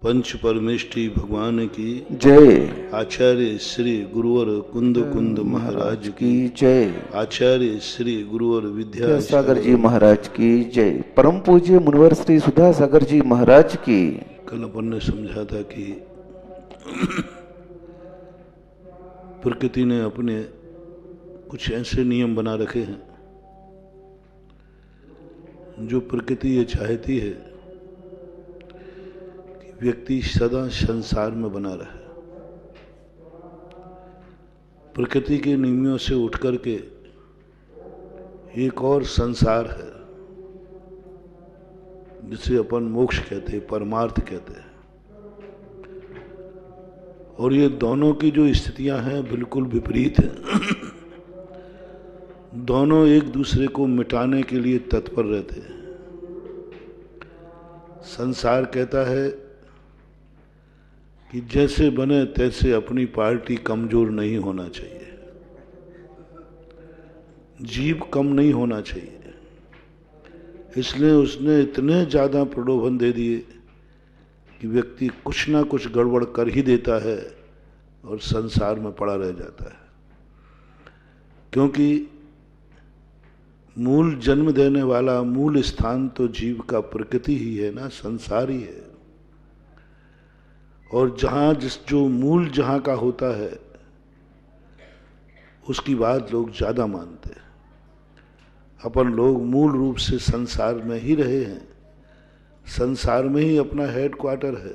पंच परमेष्टि भगवान की जय। आचार्य श्री गुरुवर कुंद कुंद महाराज की जय। आचार्य श्री गुरुवर विद्यासागर विद्यासागर जी महाराज की जय। परम पूज्य मुनिवर श्री सुधा सागर जी महाराज की। कल अपन ने समझा था कि प्रकृति ने अपने कुछ ऐसे नियम बना रखे हैं जो प्रकृति ये चाहती है कि व्यक्ति सदा संसार में बना रहे। प्रकृति के नियमों से उठ करके एक और संसार है जिसे अपन मोक्ष कहते हैं, परमार्थ कहते हैं। और ये दोनों की जो स्थितियां हैं बिल्कुल विपरीत हैं। दोनों एक दूसरे को मिटाने के लिए तत्पर रहते हैं। संसार कहता है कि जैसे बने तैसे अपनी पार्टी कमजोर नहीं होना चाहिए, जीव कम नहीं होना चाहिए। इसलिए उसने इतने ज्यादा प्रलोभन दे दिए कि व्यक्ति कुछ ना कुछ गड़बड़ कर ही देता है और संसार में पड़ा रह जाता है। क्योंकि मूल जन्म देने वाला मूल स्थान तो जीव का प्रकृति ही है ना, संसार ही है। और जहां जो मूल जहां का होता है उसकी बात लोग ज्यादा मानते हैं। अपन लोग मूल रूप से संसार में ही रहे हैं, संसार में ही अपना हेड क्वार्टर है।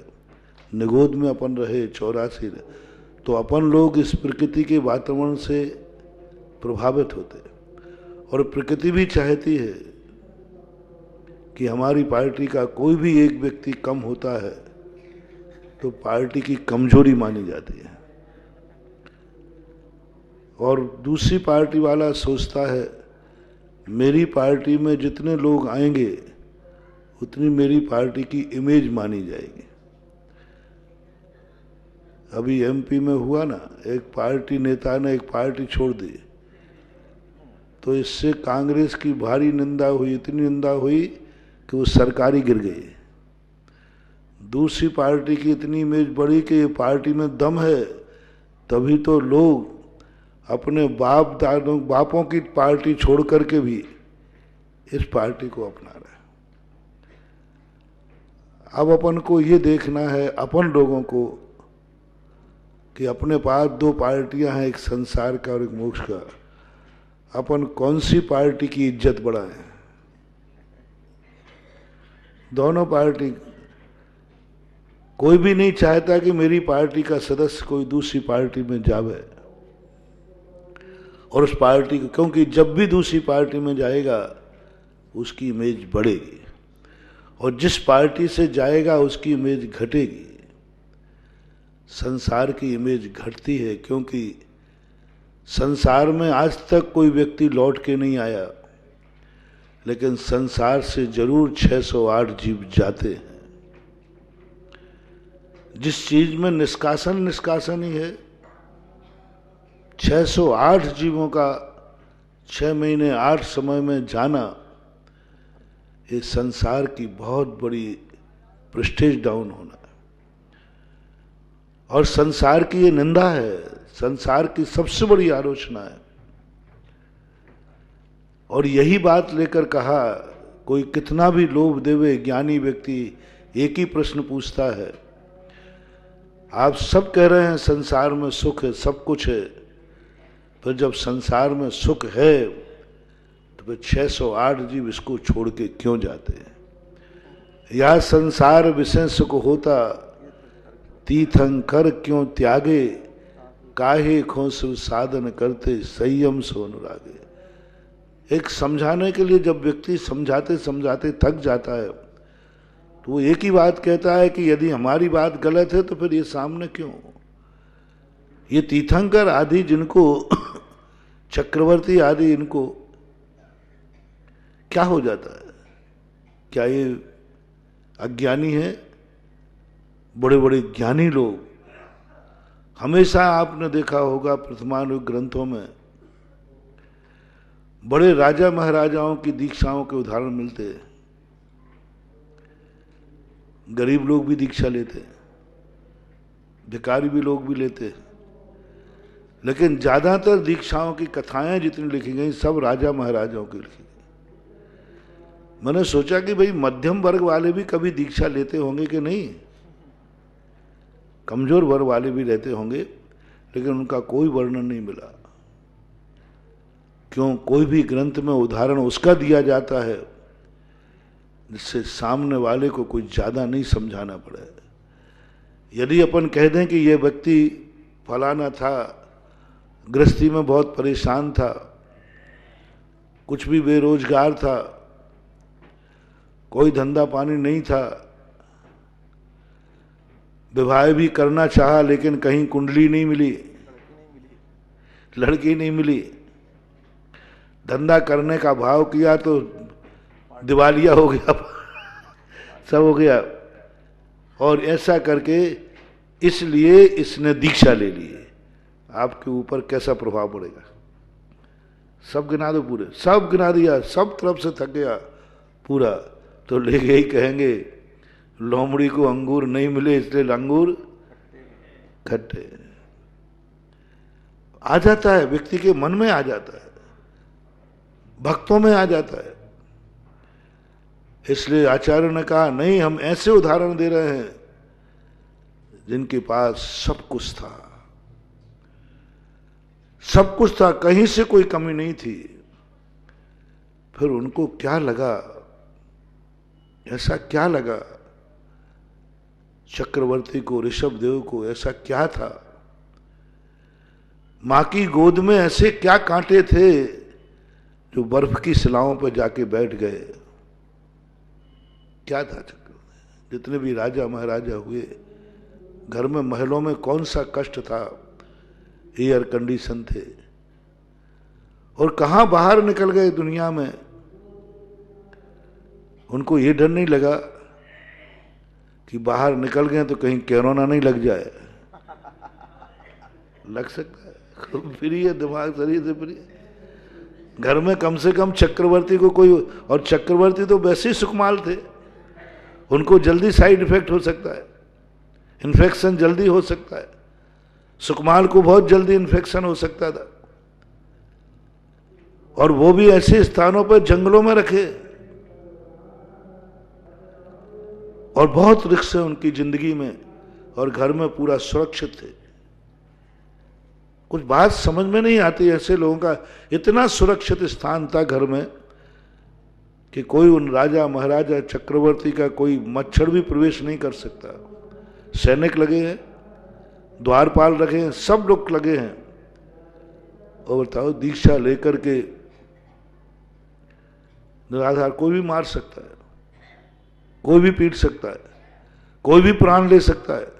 निगोद में अपन रहे 84 तो अपन लोग इस प्रकृति के वातावरण से प्रभावित होते हैं। और प्रकृति भी चाहती है कि हमारी पार्टी का कोई भी एक व्यक्ति कम होता है तो पार्टी की कमजोरी मानी जाती है। और दूसरी पार्टी वाला सोचता है मेरी पार्टी में जितने लोग आएंगे उतनी मेरी पार्टी की इमेज मानी जाएगी। अभी एमपी में हुआ ना, एक पार्टी नेता ने एक पार्टी छोड़ दी तो इससे कांग्रेस की भारी निंदा हुई, इतनी निंदा हुई कि वो सरकारी गिर गई। दूसरी पार्टी की इतनी इमेज बढ़ी कि ये पार्टी में दम है, तभी तो लोग अपने बापों की पार्टी छोड़ करके भी इस पार्टी को अपना रहे हैं। अब अपन को ये देखना है, अपन लोगों को, कि अपने पास दो पार्टियां हैं, एक संसार का और एक मोक्ष का। अपन कौन सी पार्टी की इज्जत बढ़ाएं? दोनों पार्टी, कोई भी नहीं चाहता कि मेरी पार्टी का सदस्य कोई दूसरी पार्टी में जावे और उस पार्टी को, क्योंकि जब भी दूसरी पार्टी में जाएगा उसकी इमेज बढ़ेगी और जिस पार्टी से जाएगा उसकी इमेज घटेगी। संसार की इमेज घटती है क्योंकि संसार में आज तक कोई व्यक्ति लौट के नहीं आया, लेकिन संसार से जरूर 608 जीव जाते हैं। जिस चीज में निष्कासन ही है, 608 जीवों का 6 महीने 8 समय में जाना, ये संसार की बहुत बड़ी प्रेस्टीज डाउन होना है। और संसार की ये निंदा है, संसार की सबसे बड़ी आलोचना है। और यही बात लेकर कहा, कोई कितना भी लोभ देवे ज्ञानी व्यक्ति एक ही प्रश्न पूछता है, आप सब कह रहे हैं संसार में सुख है, सब कुछ है, फिर जब संसार में सुख है तो फिर 608 जीव इसको छोड़ के क्यों जाते हैं? या संसार विषय सुख होता, तीर्थंकर क्यों त्यागे, काहे खो शिव साधन करते, संयम सो अनुरागे। एक समझाने के लिए जब व्यक्ति समझाते समझाते थक जाता है तो वो एक ही बात कहता है कि यदि हमारी बात गलत है तो फिर ये सामने क्यों? ये तीर्थंकर आदि, जिनको चक्रवर्ती आदि, इनको क्या हो जाता है? क्या ये अज्ञानी है? बड़े बड़े ज्ञानी लोग, हमेशा आपने देखा होगा प्रथमानुग ग्रंथों में बड़े राजा महाराजाओं की दीक्षाओं के उदाहरण मिलते हैं। गरीब लोग भी दीक्षा लेते हैं। भिखारी भी लोग भी लेते हैं। लेकिन ज्यादातर दीक्षाओं की कथाएं जितनी लिखी गई सब राजा महाराजाओं की लिखी गई। मैंने सोचा कि भाई मध्यम वर्ग वाले भी कभी दीक्षा लेते होंगे कि नहीं, कमजोर वर्ग वाले भी रहते होंगे, लेकिन उनका कोई वर्णन नहीं मिला। क्यों? कोई भी ग्रंथ में उदाहरण उसका दिया जाता है जिससे सामने वाले को कुछ ज्यादा नहीं समझाना पड़े। यदि अपन कह दें कि यह व्यक्ति फलाना था, गृहस्थी में बहुत परेशान था, कुछ भी बेरोजगार था, कोई धंधा पानी नहीं था, विवाह भी करना चाहा लेकिन कहीं कुंडली नहीं मिली, लड़की नहीं मिली, धंधा करने का भाव किया तो दिवालिया हो गया, सब हो गया, और ऐसा करके इसलिए इसने दीक्षा ले ली। आपके ऊपर कैसा प्रभाव पड़ेगा? सब गिना दो, पूरे सब गिना दिया, सब तरफ से थक गया पूरा, तो ले यही कहेंगे लोमड़ी को अंगूर नहीं मिले इसलिए अंगूर खट्टे। आ जाता है, व्यक्ति के मन में आ जाता है, भक्तों में आ जाता है। इसलिए आचार्य ने कहा नहीं, हम ऐसे उदाहरण दे रहे हैं जिनके पास सब कुछ था, सब कुछ था, कहीं से कोई कमी नहीं थी। फिर उनको क्या लगा, ऐसा क्या लगा चक्रवर्ती को, ऋषभदेव को, ऐसा क्या था? मां की गोद में ऐसे क्या कांटे थे जो बर्फ की शिलाओं पर जाके बैठ गए? क्या था चक्रवर्ती? जितने भी राजा महाराजा हुए, घर में महलों में कौन सा कष्ट था? एयर कंडीशन थे, और कहां बाहर निकल गए दुनिया में। उनको ये डर नहीं लगा कि बाहर निकल गए तो कहीं कोरोना नहीं लग जाए। लग सकता है, फ्री है दिमाग, शरीर से फ्री है। घर में कम से कम चक्रवर्ती को कोई, और चक्रवर्ती तो वैसे ही सुकमाल थे, उनको जल्दी साइड इफेक्ट हो सकता है, इन्फेक्शन जल्दी हो सकता है। सुकमाल को बहुत जल्दी इन्फेक्शन हो सकता था, और वो भी ऐसे स्थानों पर जंगलों में रखे, और बहुत रिस्क है उनकी जिंदगी में, और घर में पूरा सुरक्षित थे। कुछ बात समझ में नहीं आती, ऐसे लोगों का इतना सुरक्षित स्थान था घर में कि कोई उन राजा महाराजा चक्रवर्ती का कोई मच्छर भी प्रवेश नहीं कर सकता। सैनिक लगे हैं, द्वारपाल रखे हैं, सब लोग लगे हैं। और बताओ, दीक्षा लेकर के निराधार कोई भी मार सकता है, कोई भी पीट सकता है, कोई भी प्राण ले सकता है।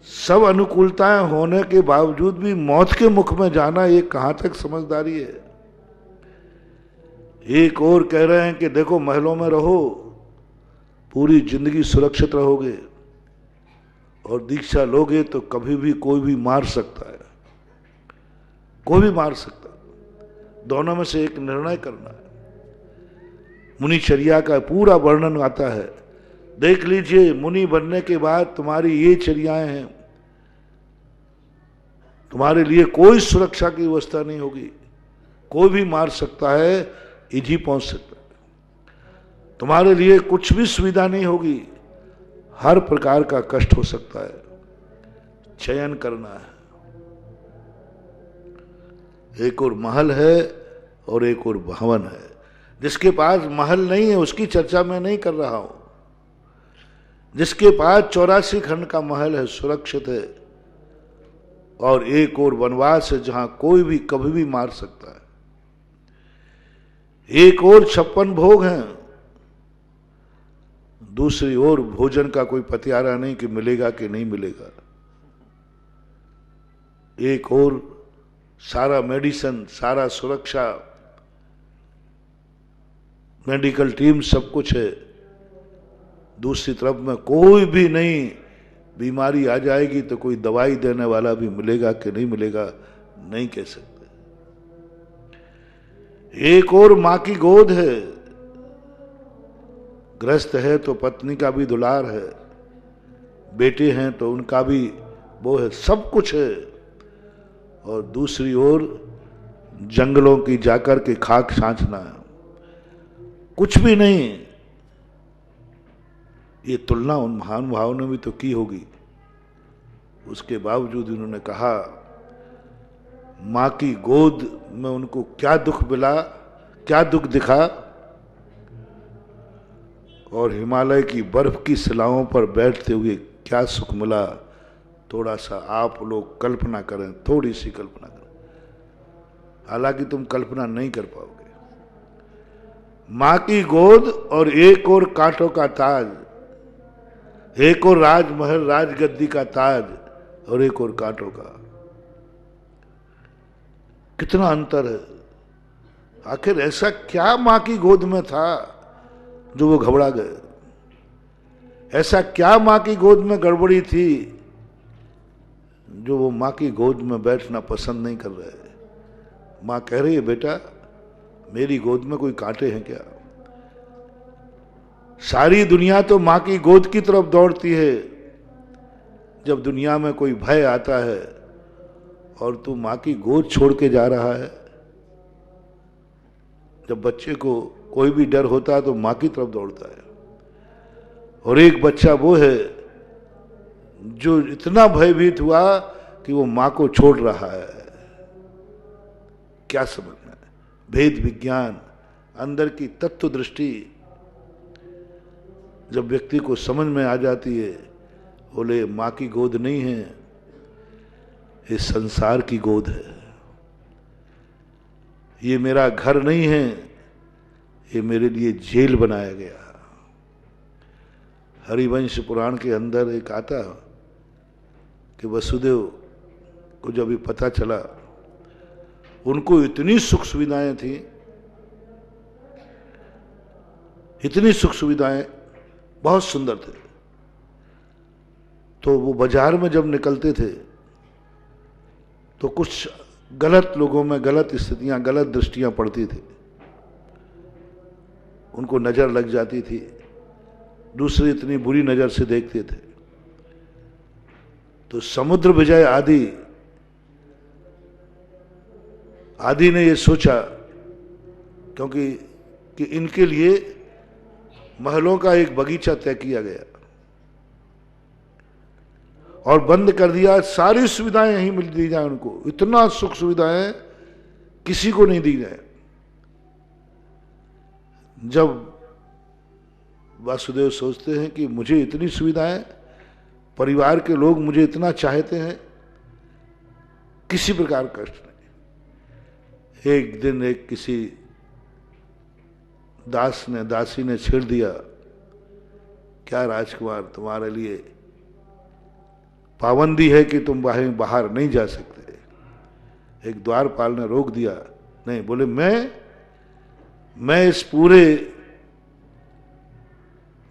सब अनुकूलताएं होने के बावजूद भी मौत के मुख में जाना, ये कहां तक समझदारी है? एक और कह रहे हैं कि देखो महलों में रहो, पूरी जिंदगी सुरक्षित रहोगे, और दीक्षा लोगे तो कभी भी कोई भी मार सकता है, कोई भी मार सकता है। दोनों में से एक निर्णय करना है। मुनिचर्या का पूरा वर्णन आता है, देख लीजिए मुनि बनने के बाद तुम्हारी ये चर्याएं हैं, तुम्हारे लिए कोई सुरक्षा की व्यवस्था नहीं होगी, कोई भी मार सकता है, इजी पहुंच सकता है, तुम्हारे लिए कुछ भी सुविधा नहीं होगी, हर प्रकार का कष्ट हो सकता है, चयन करना है। एक और महल है और एक और भवन है। जिसके पास महल नहीं है उसकी चर्चा मैं नहीं कर रहा हूं, जिसके पास 84 खंड का महल है, सुरक्षित है, और एक और वनवास है जहां कोई भी कभी भी मार सकता है, एक और 56 भोग हैं, दूसरी ओर भोजन का कोई पतियारा नहीं कि मिलेगा कि नहीं मिलेगा, एक और सारा मेडिसिन, सारा सुरक्षा, मेडिकल टीम, सब कुछ है। दूसरी तरफ में कोई भी नहीं, बीमारी आ जाएगी तो कोई दवाई देने वाला भी मिलेगा कि नहीं मिलेगा नहीं कह सकते। एक और मां की गोद है, गृहस्थ है तो पत्नी का भी दुलार है, बेटे हैं तो उनका भी वो है, सब कुछ है। और दूसरी ओर जंगलों की जाकर के खाक छांचना, कुछ भी नहीं। ये तुलना उन महानुभावों ने भी तो की होगी। उसके बावजूद उन्होंने कहा मां की गोद में उनको क्या दुख मिला, क्या दुख दिखा, और हिमालय की बर्फ की शिलाओं पर बैठते हुए क्या सुख मिला। थोड़ा सा आप लोग कल्पना करें, थोड़ी सी कल्पना करें, हालांकि तुम कल्पना नहीं कर पाओगे। मां की गोद और एक और कांटों का ताज, एक और राजमहल राजगद्दी का ताज और एक और कांटों का, कितना अंतर है। आखिर ऐसा क्या मां की गोद में था जो वो घबरा गए? ऐसा क्या मां की गोद में गड़बड़ी थी जो वो मां की गोद में बैठना पसंद नहीं कर रहे? मां कह रही है बेटा मेरी गोद में कोई कांटे हैं क्या? सारी दुनिया तो मां की गोद की तरफ दौड़ती है जब दुनिया में कोई भय आता है, और तू मां की गोद छोड़ के जा रहा है। जब बच्चे को कोई भी डर होता है तो मां की तरफ दौड़ता है, और एक बच्चा वो है जो इतना भयभीत हुआ कि वो मां को छोड़ रहा है। क्या समझना है? भेद विज्ञान, अंदर की तत्व दृष्टि जब व्यक्ति को समझ में आ जाती है, बोले मां की गोद नहीं है, ये संसार की गोद है। ये मेरा घर नहीं है, ये मेरे लिए जेल बनाया गया। हरिवंश पुराण के अंदर एक आता कि वसुदेव को जब भी पता चला, उनको इतनी सुख सुविधाएं थी, इतनी सुख सुविधाएं, बहुत सुंदर थे। तो वो बाजार में जब निकलते थे तो कुछ गलत लोगों में गलत स्थितियां, गलत दृष्टियां पड़ती थी, उनको नजर लग जाती थी, दूसरे इतनी बुरी नजर से देखते थे। तो समुद्र विजय आदि ने ये सोचा, क्योंकि कि इनके लिए महलों का एक बगीचा तय किया गया और बंद कर दिया, सारी सुविधाएं यहीं मिल दी जाए उनको, इतना सुख सुविधाएं किसी को नहीं दी जाए। जब वासुदेव सोचते हैं कि मुझे इतनी सुविधाएं, परिवार के लोग मुझे इतना चाहते हैं, किसी प्रकार कष्ट नहीं। एक दिन एक किसी दासी ने छेड़ दिया, क्या राजकुमार तुम्हारे लिए पाबंदी है कि तुम बाहर नहीं जा सकते? एक द्वारपाल ने रोक दिया। नहीं, बोले मैं इस पूरे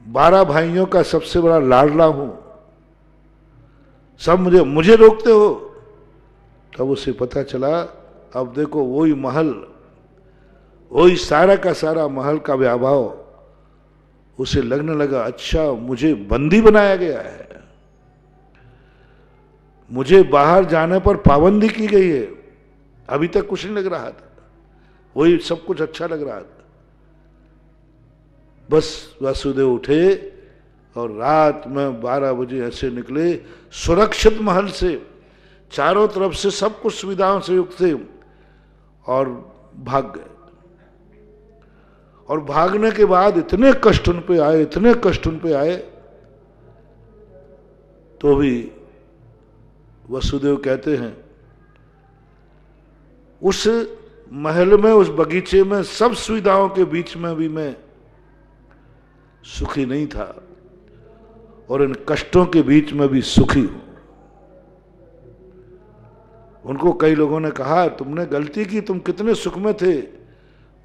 12 भाइयों का सबसे बड़ा लाडला हूं, सब मुझे रोकते हो। तब उसे पता चला, अब देखो वही महल, वही सारा का सारा महल का व्याभाव उसे लगने लगा, अच्छा मुझे बंदी बनाया गया है, मुझे बाहर जाने पर पाबंदी की गई है। अभी तक कुछ नहीं लग रहा था, वही सब कुछ अच्छा लग रहा था। बस वासुदेव उठे और रात में 12 बजे ऐसे निकले, सुरक्षित महल से, चारों तरफ से सब कुछ सुविधाओं से युक्त थे, और भाग गए। और भागने के बाद इतने कष्ट उन पे आए, इतने कष्ट उन पे आए, तो भी वसुदेव कहते हैं उस महल में, उस बगीचे में, सब सुविधाओं के बीच में भी मैं सुखी नहीं था, और इन कष्टों के बीच में भी सुखी हूं। उनको कई लोगों ने कहा तुमने गलती की, तुम कितने सुख में थे?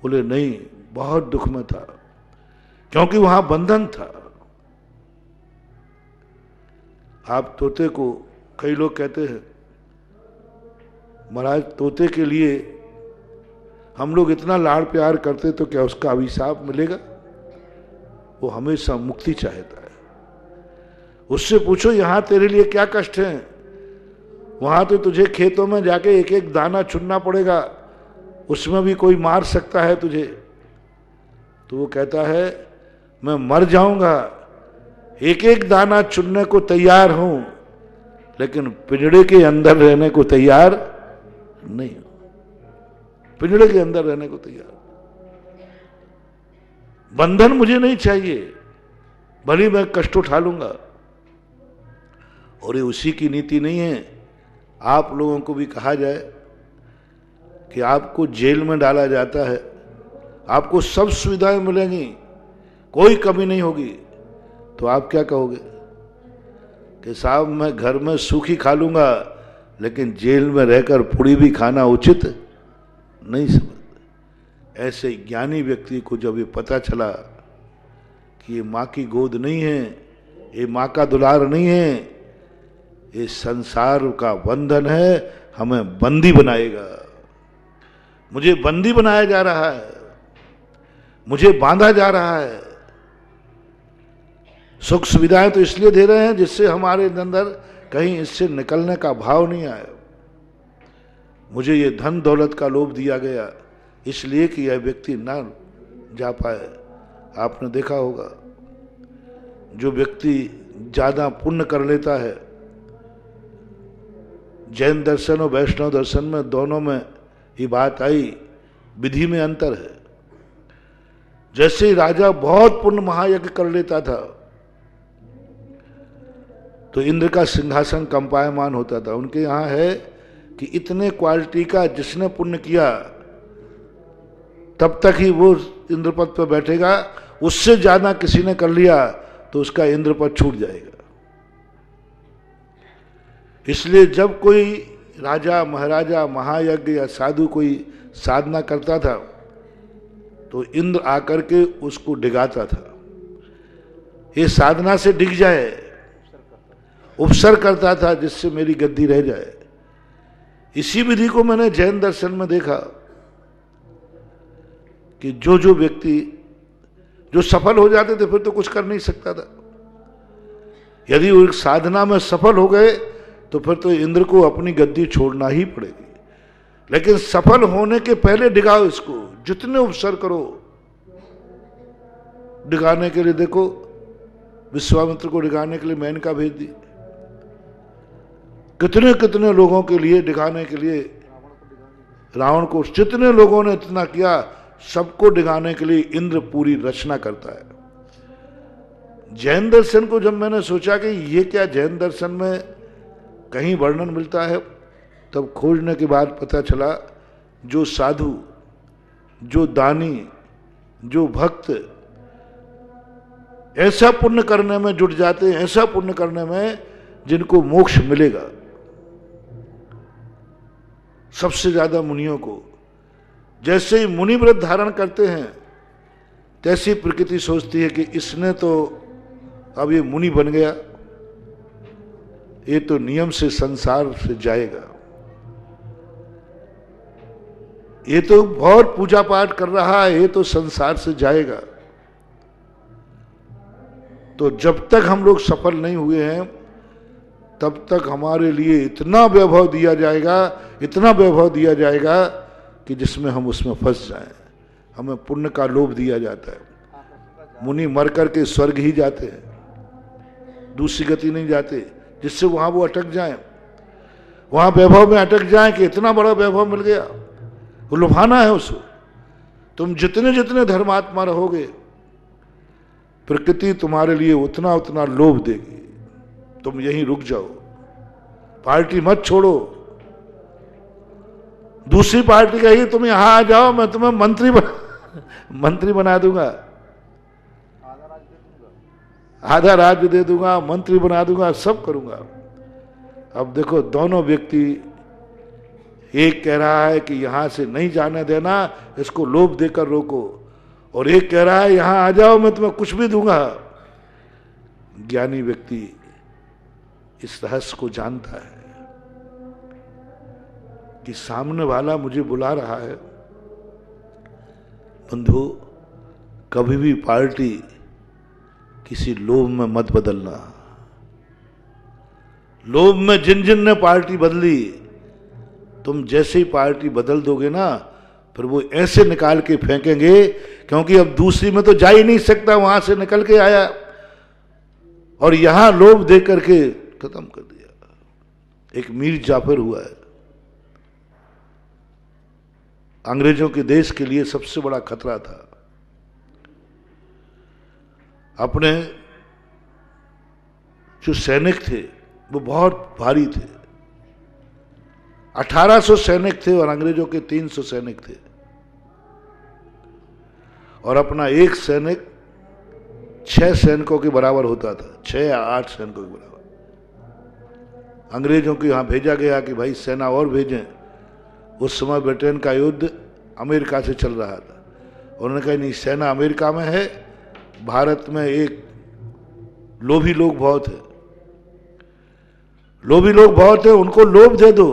बोले नहीं, बहुत दुख में था, क्योंकि वहां बंधन था। आप तोते को, कई लोग कहते हैं महाराज तोते के लिए हम लोग इतना लाड़ प्यार करते तो क्या उसका अभिशाप मिलेगा? वो हमेशा मुक्ति चाहता है, उससे पूछो यहां तेरे लिए क्या कष्ट है। वहां तो तुझे खेतों में जाके एक एक दाना चुनना पड़ेगा, उसमें भी कोई मार सकता है तुझे। तो वो कहता है मैं मर जाऊंगा, एक एक दाना चुनने को तैयार हूं, लेकिन पिंजड़े के अंदर रहने को तैयार नहीं हूं। पिंजड़े के अंदर रहने को तैयार, बंधन मुझे नहीं चाहिए, भले मैं कष्ट उठा लूंगा। और ये उसी की नीति नहीं है। आप लोगों को भी कहा जाए कि आपको जेल में डाला जाता है, आपको सब सुविधाएं मिलेंगी, कोई कमी नहीं होगी, तो आप क्या कहोगे कि साहब मैं घर में सूखी खा लूंगा, लेकिन जेल में रहकर पूड़ी भी खाना उचित नहीं समझते। ऐसे ज्ञानी व्यक्ति को जब ये पता चला कि ये माँ की गोद नहीं है, ये माँ का दुलार नहीं है, ये संसार का बंधन है, हमें बंदी बनाएगा, मुझे बंदी बनाया जा रहा है, मुझे बांधा जा रहा है। सुख सुविधाएं तो इसलिए दे रहे हैं जिससे हमारे अंदर कहीं इससे निकलने का भाव नहीं आए। मुझे ये धन दौलत का लोभ दिया गया इसलिए कि यह व्यक्ति ना जा पाए। आपने देखा होगा जो व्यक्ति ज्यादा पुण्य कर लेता है, जैन दर्शन और वैष्णव दर्शन में दोनों में ये बात आई, विधि में अंतर है। जैसे ही राजा बहुत पुण्य महायज्ञ कर लेता था तो इंद्र का सिंहासन कंपायमान होता था। उनके यहां है कि इतने क्वालिटी का जिसने पुण्य किया तब तक ही वो इंद्र पद पर बैठेगा, उससे ज्यादा किसी ने कर लिया तो उसका इंद्र पद छूट जाएगा। इसलिए जब कोई राजा महाराजा महायज्ञ या साधु कोई साधना करता था तो इंद्र आकर के उसको डिगाता था, ये साधना से डिग जाए, उपसर करता था जिससे मेरी गद्दी रह जाए। इसी विधि को मैंने जैन दर्शन में देखा कि जो व्यक्ति जो सफल हो जाते थे फिर तो कुछ कर नहीं सकता था। यदि वो साधना में सफल हो गए तो फिर तो इंद्र को अपनी गद्दी छोड़ना ही पड़ेगी। लेकिन सफल होने के पहले डिगाओ इसको, जितने उपसर करो। डिगाने के लिए देखो विश्वामित्र को डिगाने के लिए मेनका भेज दी, कितने कितने लोगों के लिए डिगाने के लिए, रावण को जितने लोगों ने इतना किया, सबको डिगाने के लिए इंद्र पूरी रचना करता है। जैन दर्शन को जब मैंने सोचा कि ये क्या जैन दर्शन में कहीं वर्णन मिलता है, तब खोजने के बाद पता चला जो साधु, जो दानी, जो भक्त ऐसा पुण्य करने में जुट जाते हैं, ऐसा पुण्य करने में जिनको मोक्ष मिलेगा। सबसे ज्यादा मुनियों को, जैसे ही मुनि व्रत धारण करते हैं तैसी प्रकृति सोचती है कि इसने तो अब ये मुनि बन गया, ये तो नियम से संसार से जाएगा, ये तो बहुत पूजा पाठ कर रहा है, ये तो संसार से जाएगा। तो जब तक हम लोग सफल नहीं हुए हैं तब तक हमारे लिए इतना वैभव दिया जाएगा, इतना वैभव दिया जाएगा कि जिसमें हम उसमें फंस जाएं। हमें पुण्य का लोभ दिया जाता है। मुनि मर करके स्वर्ग ही जाते हैं, दूसरी गति नहीं जाते, जिससे वहां वो अटक जाएं, वहां वैभव में अटक जाएं कि इतना बड़ा वैभव मिल गया, वो लुभाना है उसको। तुम जितने जितने धर्मात्मा रहोगे प्रकृति तुम्हारे लिए उतना उतना लोभ देगी। तुम यहीं रुक जाओ, पार्टी मत छोड़ो, दूसरी पार्टी कहेगी तुम यहां आ जाओ, मैं तुम्हें मंत्री बना दूंगा, आधा राज्य दे दूंगा, मंत्री बना दूंगा, सब करूंगा। अब देखो दोनों व्यक्ति, एक कह रहा है कि यहां से नहीं जाने देना, इसको लोभ देकर रोको, और एक कह रहा है यहां आ जाओ मैं तुम्हें कुछ भी दूंगा। ज्ञानी व्यक्ति इस रहस्य को जानता है कि सामने वाला मुझे बुला रहा है। बंधु, कभी भी पार्टी किसी लोभ में मत बदलना। लोभ में जिन जिन ने पार्टी बदली, तुम जैसे ही पार्टी बदल दोगे ना, फिर वो ऐसे निकाल के फेंकेंगे, क्योंकि अब दूसरी में तो जा ही नहीं सकता, वहां से निकल के आया और यहां लोभ दे करके खत्म कर दिया। एक मीर जाफर हुआ है, अंग्रेजों के देश के लिए सबसे बड़ा खतरा था। अपने जो सैनिक थे वो बहुत भारी थे, 1800 सैनिक थे और अंग्रेजों के 300 सैनिक थे, और अपना एक सैनिक 6 सैनिकों के बराबर होता था, 6 या 8 सैनिकों के बराबर। अंग्रेजों को यहां भेजा गया कि भाई सेना और भेजें। उस समय ब्रिटेन का युद्ध अमेरिका से चल रहा था। उन्होंने कहा नहीं, सेना अमेरिका में है, भारत में एक लोभी लोग बहुत है, लोभी लोग बहुत है, उनको लोभ दे दो।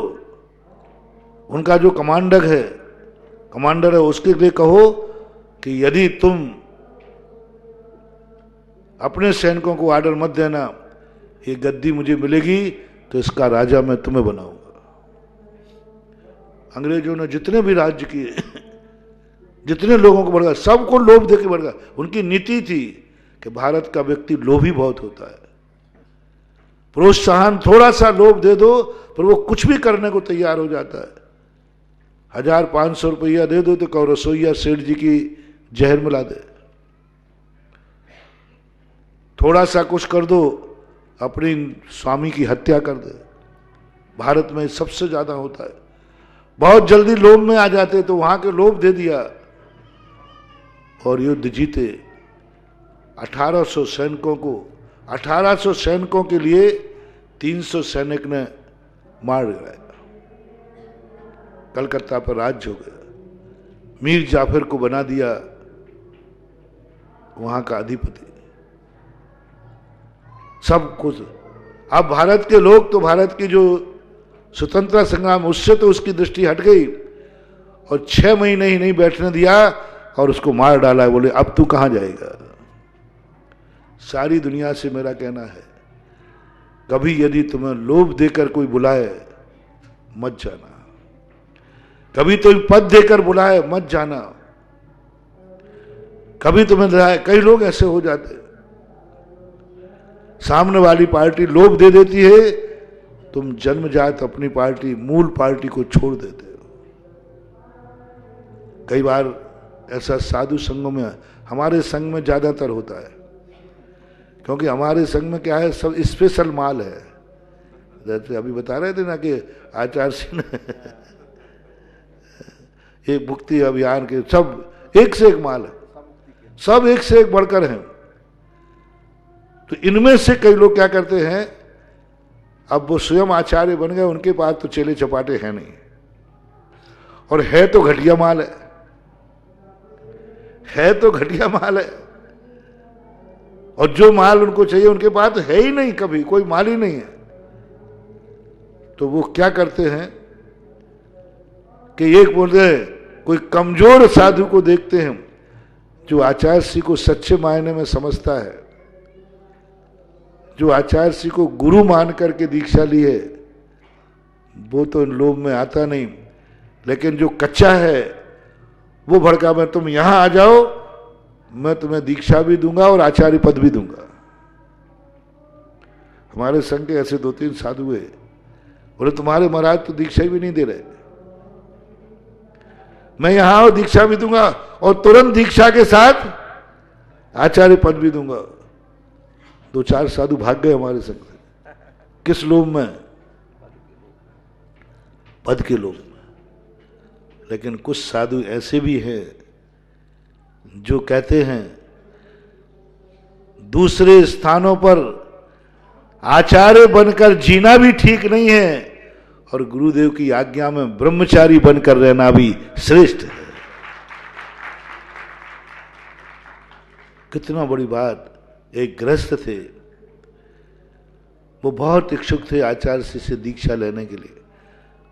उनका जो कमांडर है उसके लिए कहो कि यदि तुम अपने सैनिकों को आर्डर मत देना, ये गद्दी मुझे मिलेगी तो इसका राजा मैं तुम्हें बनाऊंगा। अंग्रेजों ने जितने भी राज्य किए, जितने लोगों को भड़का, सबको लोभ दे के भड़का। उनकी नीति थी कि भारत का व्यक्ति लोभी बहुत होता है, प्रोत्साहन थोड़ा सा लोभ दे दो पर वो कुछ भी करने को तैयार हो जाता है। 1500 रुपया दे दो तो कहो रसोईया सेठ जी की जहर मिला दे। थोड़ा सा कुछ कर दो, अपनी स्वामी की हत्या कर दे। भारत में सबसे ज्यादा होता है। बहुत जल्दी लोभ में आ जाते, तो वहां के लोभ दे दिया और युद्ध जीते। 1800 सैनिकों के लिए 300 सैनिक ने मार गिराया। कलकत्ता पर राज्य हो गया। मीर जाफर को बना दिया वहां का अधिपति। सब कुछ। अब भारत के लोग तो, भारत की जो स्वतंत्रता संग्राम, उससे तो उसकी दृष्टि हट गई और 6 महीने ही नहीं बैठने दिया और उसको मार डाला। बोले अब तू कहां जाएगा। सारी दुनिया से मेरा कहना है, कभी यदि तुम्हें लोभ देकर कोई बुलाए मत जाना, कभी तुम्हें पद देकर बुलाए मत जाना, कभी तुम्हें कई लोग ऐसे हो जाते, सामने वाली पार्टी लोभ दे देती है, तुम जन्मजात अपनी पार्टी, मूल पार्टी को छोड़ देते हो। कई बार ऐसा साधु संघों में, हमारे संघ में ज्यादातर होता है, क्योंकि हमारे संघ में क्या है, सब स्पेशल माल है। जैसे अभी बता रहे थे ना कि आचार्य सिंह ने एक मुक्ति अभियान के, सब एक से एक माल है, सब एक से एक बढ़कर हैं। तो इनमें से कई लोग क्या करते हैं, अब वो स्वयं आचार्य बन गए, उनके पास तो चेले चपाटे हैं नहीं, और है तो घटिया माल है तो घटिया माल है, और जो माल उनको चाहिए उनके पास तो है ही नहीं, कभी कोई माल ही नहीं है। तो वो क्या करते हैं कि एक बोलते हैं, कोई कमजोर साधु को देखते हैं जो आचार्य श्री को सच्चे मायने में समझता है, जो आचार्य श्री को गुरु मान करके दीक्षा ली है, वो तो इन लोभ में आता नहीं। लेकिन जो कच्चा है वो भड़का, मैं तुम यहां आ जाओ, मैं तुम्हें दीक्षा भी दूंगा और आचार्य पद भी दूंगा। हमारे संघ के ऐसे 2-3 साधु हुए, बोले तुम्हारे महाराज तो दीक्षा भी नहीं दे रहे, मैं यहां आओ दीक्षा भी दूंगा और तुरंत दीक्षा के साथ आचार्य पद भी दूंगा। 2-4 साधु भाग गए हमारे संग से। किस लोभ में? पद के लोभ में। लेकिन कुछ साधु ऐसे भी हैं जो कहते हैं दूसरे स्थानों पर आचार्य बनकर जीना भी ठीक नहीं है और गुरुदेव की आज्ञा में ब्रह्मचारी बनकर रहना भी श्रेष्ठ है। कितना बड़ी बात। एक गृहस्थ थे, वो बहुत इच्छुक थे आचार्य से दीक्षा लेने के लिए।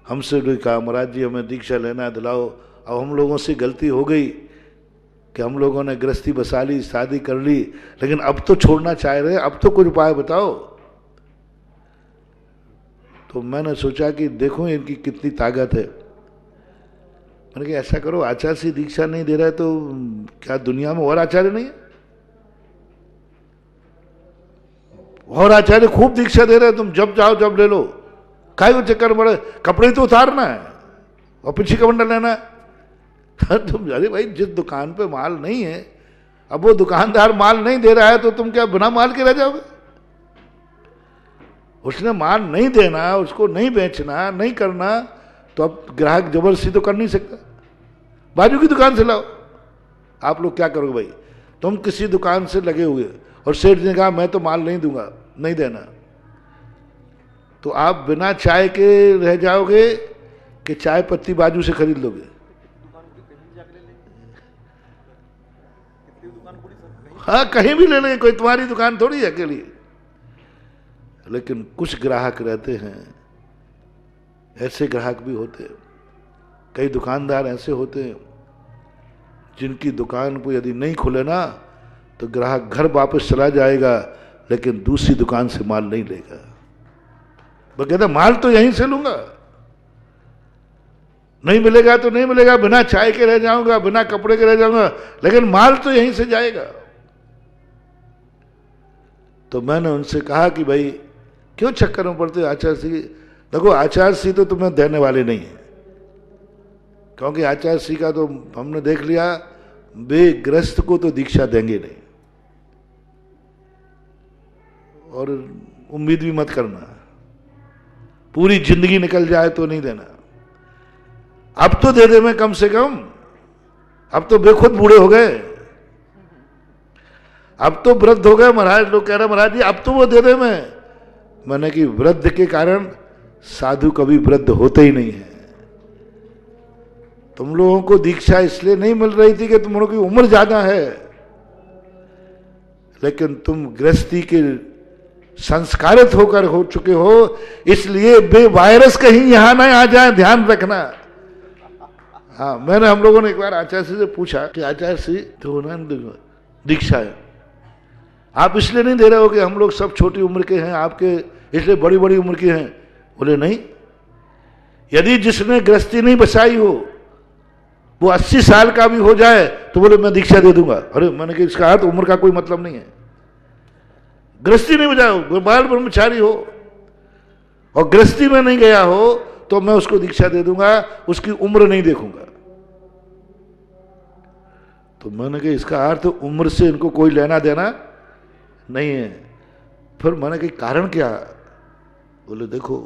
हमसे भी कहा, महाराज जी हमें दीक्षा लेना दिलाओ। अब हम लोगों से गलती हो गई कि हम लोगों ने गृहस्थी बसा ली, शादी कर ली, लेकिन अब तो छोड़ना चाह रहे हैं, अब तो कुछ उपाय बताओ। तो मैंने सोचा कि देखो इनकी कितनी ताकत है। मैंने कहा ऐसा करो, आचार्य से दीक्षा नहीं दे रहा है तो क्या दुनिया में और आचार्य नहीं है? और आचार्य खूब दीक्षा दे रहे हैं, तुम जब जाओ जब ले लो, काय को चक्कर पड़े, कपड़े तो उतारना है और पीछे कमंडल लेना है। तुम अरे भाई जिस दुकान पे माल नहीं है, अब वो दुकानदार माल नहीं दे रहा है तो तुम क्या बिना माल के रह जाओगे? उसने माल नहीं देना, उसको नहीं बेचना, नहीं करना, तो अब ग्राहक जबरदस्ती तो कर नहीं सकता। बाजू की दुकान से लाओ। आप लोग क्या करोगे भाई? तुम किसी दुकान से लगे हुए और सेठ ने कहा मैं तो माल नहीं दूंगा, नहीं देना, तो आप बिना चाय के रह जाओगे कि चाय पत्ती बाजू से खरीद लोगे? हाँ, कहीं भी ले लेंगे, कोई तुम्हारी दुकान थोड़ी है अकेली। लेकिन कुछ ग्राहक रहते हैं, ऐसे ग्राहक भी होते हैं, कई दुकानदार ऐसे होते हैं जिनकी दुकान को यदि नहीं खुले ना तो ग्राहक घर वापस चला जाएगा लेकिन दूसरी दुकान से माल नहीं लेगा। वो कहता माल तो यहीं से लूंगा, नहीं मिलेगा तो नहीं मिलेगा, बिना चाय के रह जाऊंगा, बिना कपड़े के रह जाऊंगा, लेकिन माल तो यहीं से जाएगा। तो मैंने उनसे कहा कि भाई क्यों चक्कर में पड़ते हो आचार्य सिंह? देखो आचार्य सिंह तो तुम्हें देने वाले नहीं है, क्योंकि आचार्य सिंह का तो हमने देख लिया, वे गृहस्थ को तो दीक्षा देंगे नहीं, और उम्मीद भी मत करना पूरी जिंदगी निकल जाए तो नहीं देना। अब तो दे दे मैं कम से कम, अब तो बेखुद बूढ़े हो गए, अब तो वृद्ध हो गए महाराज, लोग कह रहे महाराज जी अब तो वो दे दे मैंने कि वृद्ध के कारण साधु कभी वृद्ध होते ही नहीं है। तुम लोगों को दीक्षा इसलिए नहीं मिल रही थी कि तुम लोगों की उम्र ज्यादा है, लेकिन तुम गृहस्थी के संस्कारित होकर हो चुके हो, इसलिए वे वायरस कहीं यहां ना आ जाए, ध्यान रखना। हाँ, मैंने हम लोगों ने एक बार आचार्य से पूछा कि आचार्य से तो ना दीक्षा है, आप इसलिए नहीं दे रहे हो कि हम लोग सब छोटी उम्र के हैं, आपके इसलिए बड़ी बड़ी उम्र के हैं? बोले नहीं, यदि जिसने गृहस्थी नहीं बचाई हो वो 80 साल का भी हो जाए तो बोले मैं दीक्षा दे दूंगा। अरे मैंने कहा इसका अर्थ उम्र का कोई मतलब नहीं है, गृहस्थी नहीं बचाओ, बाल ब्रह्मचारी हो और गृहस्थी में नहीं गया हो तो मैं उसको दीक्षा दे दूंगा, उसकी उम्र नहीं देखूंगा। तो मैंने कहा इसका अर्थ उम्र से इनको कोई लेना देना नहीं है। फिर मैंने कहा कारण क्या? बोले देखो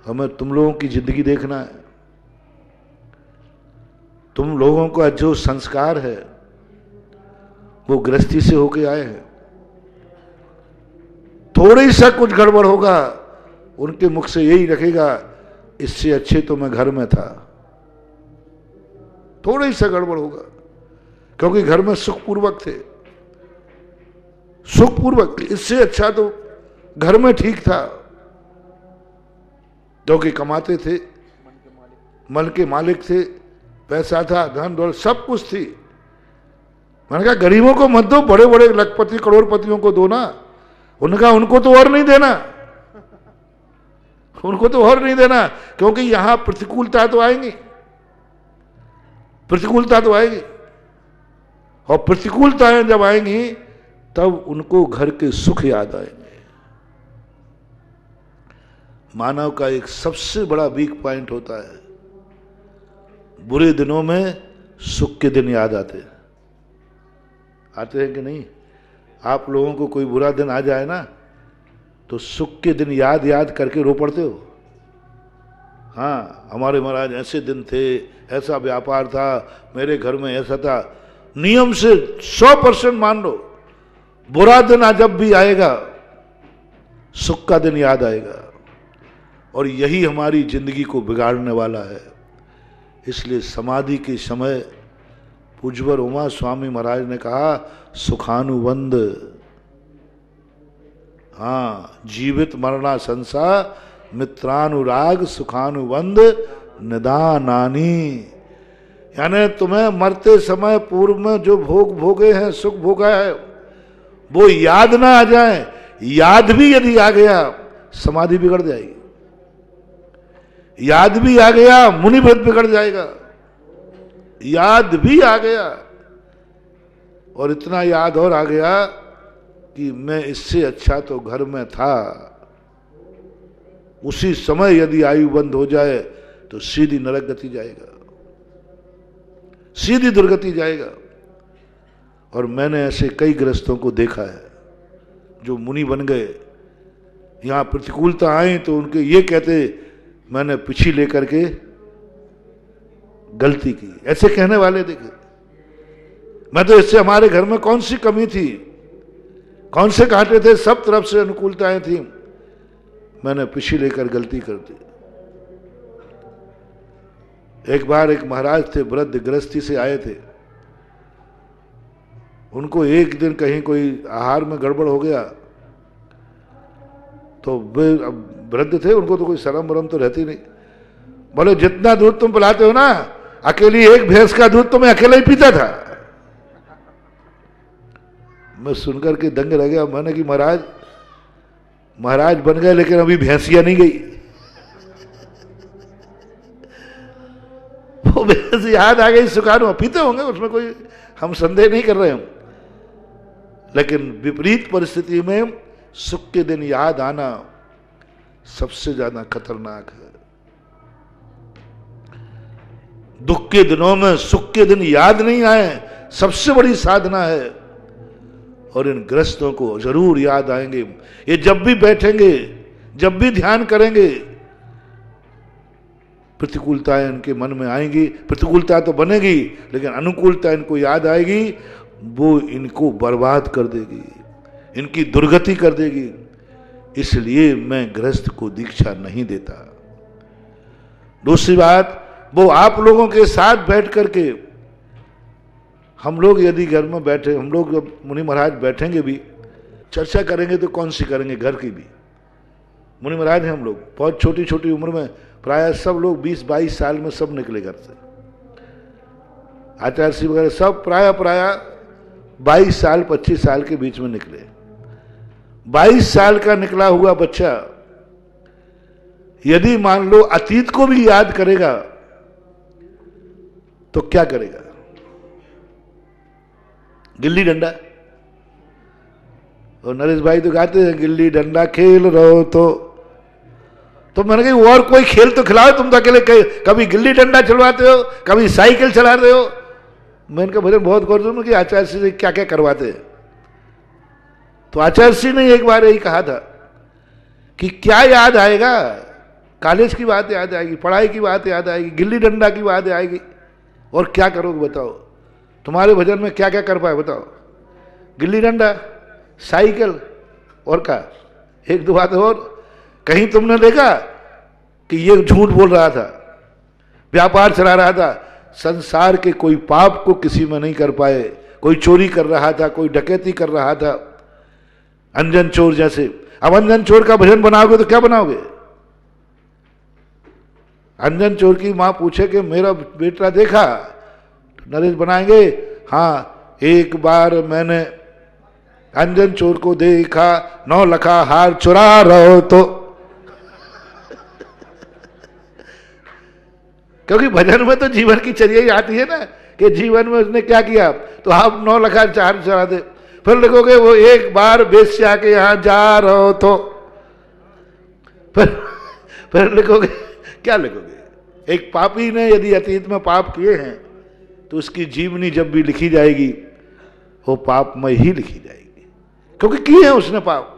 हमें तुम लोगों की जिंदगी देखना है, तुम लोगों का जो संस्कार है वो गृहस्थी से होके आए हैं, थोड़ी सा कुछ गड़बड़ होगा उनके मुख से यही रखेगा इससे अच्छे तो मैं घर में था। थोड़ा ही सा गड़बड़ होगा, क्योंकि घर में सुखपूर्वक थे, सुखपूर्वक, इससे अच्छा तो घर में ठीक था, क्योंकि कमाते थे, मन के मालिक थे, पैसा था, धन दौलत सब कुछ थी। मैंने कहा गरीबों को मत दो, बड़े बड़े लखपति करोड़पतियों को दो ना। उनका उनको तो और नहीं देना, उनको तो और नहीं देना, क्योंकि यहां प्रतिकूलता तो आएंगी, प्रतिकूलता तो आएगी, और प्रतिकूलताएं जब आएंगी तब उनको घर के सुख याद आएंगे। मानव का एक सबसे बड़ा वीक पॉइंट होता है, बुरे दिनों में सुख के दिन याद आते हैं। आते हैं कि नहीं? आप लोगों को कोई बुरा दिन आ जाए ना तो सुख के दिन याद याद करके रो पड़ते हो। हाँ, हमारे महाराज ऐसे दिन थे, ऐसा व्यापार था, मेरे घर में ऐसा था। नियम से 100% मान लो, बुरा दिन जब भी आएगा सुख का दिन याद आएगा, और यही हमारी जिंदगी को बिगाड़ने वाला है। इसलिए समाधि के समय पूज्यवर उमा स्वामी महाराज ने कहा सुखानुबंध, हाँ, जीवित मरना संसार मित्रानुराग सुखानुबंध निदानानी, यानी तुम्हें मरते समय पूर्व में जो भोग भोगे हैं, सुख भोगा है, वो याद ना आ जाए। याद भी यदि आ गया, समाधि बिगड़ जाएगी। याद भी आ गया, मुनि व्रत बिगड़ जाएगा। याद भी आ गया, और इतना याद और आ गया कि मैं इससे अच्छा तो घर में था। उसी समय यदि आयु बंद हो जाए तो सीधी नरक गति जाएगा, सीधी दुर्गति जाएगा। और मैंने ऐसे कई गृहस्थों को देखा है जो मुनि बन गए, यहां प्रतिकूलता आए तो उनके ये कहते मैंने पिछी लेकर के गलती की, ऐसे कहने वाले देखे। मैं तो इससे हमारे घर में कौन सी कमी थी, कौन से कांटे थे, सब तरफ से अनुकूलताएं थी, मैंने पिछी लेकर गलती कर दी। एक बार एक महाराज थे, वृद्ध गृहस्थी से आए थे। उनको एक दिन कहीं कोई आहार में गड़बड़ हो गया, तो वे वृद्ध थे, उनको तो कोई शर्म वरम तो रहती नहीं। बोले जितना दूध तुम पिलाते हो ना, अकेली एक भैंस का दूध तो मैं अकेला ही पीता था। मैं सुनकर के दंग रह गया। मैंने कि महाराज बन गए लेकिन अभी भैंसिया नहीं गई। वो भैंस याद आ गई, सुखानु पीते होंगे, उसमें कोई हम संदेह नहीं कर रहे हैं। लेकिन विपरीत परिस्थिति में सुख के दिन याद आना सबसे ज्यादा खतरनाक है। दुख के दिनों में सुख के दिन याद नहीं आए, सबसे बड़ी साधना है। और इन ग्रस्तों को जरूर याद आएंगे। ये जब भी बैठेंगे, जब भी ध्यान करेंगे, प्रतिकूलताएं इनके मन में आएंगी। प्रतिकूलता तो बनेगी, लेकिन अनुकूलता इनको याद आएगी, वो इनको बर्बाद कर देगी, इनकी दुर्गति कर देगी। इसलिए मैं गृहस्थ को दीक्षा नहीं देता। दूसरी बात, वो आप लोगों के साथ बैठ करके, हम लोग यदि घर में बैठे, हम लोग जब मुनि महाराज बैठेंगे भी, चर्चा करेंगे तो कौन सी करेंगे, घर की भी। मुनि महाराज हैं हम लोग, बहुत छोटी छोटी उम्र में, प्राय सब लोग 20-22 साल में सब निकले घर से। आचार्य श्री वगैरह सब प्राय 22 साल 25 साल के बीच में निकले। 22 साल का निकला हुआ बच्चा यदि मान लो अतीत को भी याद करेगा तो क्या करेगा? गिल्ली डंडा। और नरेश भाई तो गाते हैं गिल्ली डंडा खेल रहो तो मैंने कहा और कोई खेल तो खिलाओ, तुम तो अकेले कभी गिल्ली डंडा चलवाते हो, कभी साइकिल चलाते हो। मैं इनका भजन बहुत गौर हूं कि आचार्य श्री क्या क्या करवाते हैं। तो आचार्य श्री ने एक बार यही कहा था कि क्या याद आएगा, कॉलेज की बात याद आएगी, पढ़ाई की बात याद आएगी, गिल्ली डंडा की बात आएगी, और क्या करोगे बताओ? तुम्हारे भजन में क्या क्या कर पाए बताओ? गिल्ली डंडा, साइकिल, और क्या एक दो बात और। कहीं तुमने देखा कि ये झूठ बोल रहा था, व्यापार चला रहा था, संसार के कोई पाप को किसी में नहीं कर पाए। कोई चोरी कर रहा था, कोई डकैती कर रहा था, अंजन चोर जैसे। अब अंजन चोर का भजन बनाओगे तो क्या बनाओगे? अंजन चोर की मां पूछे कि मेरा बेटा देखा, तो नरेश बनाएंगे, हाँ एक बार मैंने अंजन चोर को देखा, 9 लखा हार चुरा रहो तो। क्योंकि भजन में तो जीवन की चर्या ही आती है ना, कि जीवन में उसने क्या किया, तो आप 9 लखा हार चुरा दे। फिर लिखोगे वो एक बार वेश्या के यहां जा रहो तो। फिर लिखोगे, क्या लिखोगे? एक पापी ने यदि अतीत में पाप किए हैं तो उसकी जीवनी जब भी लिखी जाएगी वो पापमय ही लिखी जाएगी, क्योंकि किए हैं उसने पाप।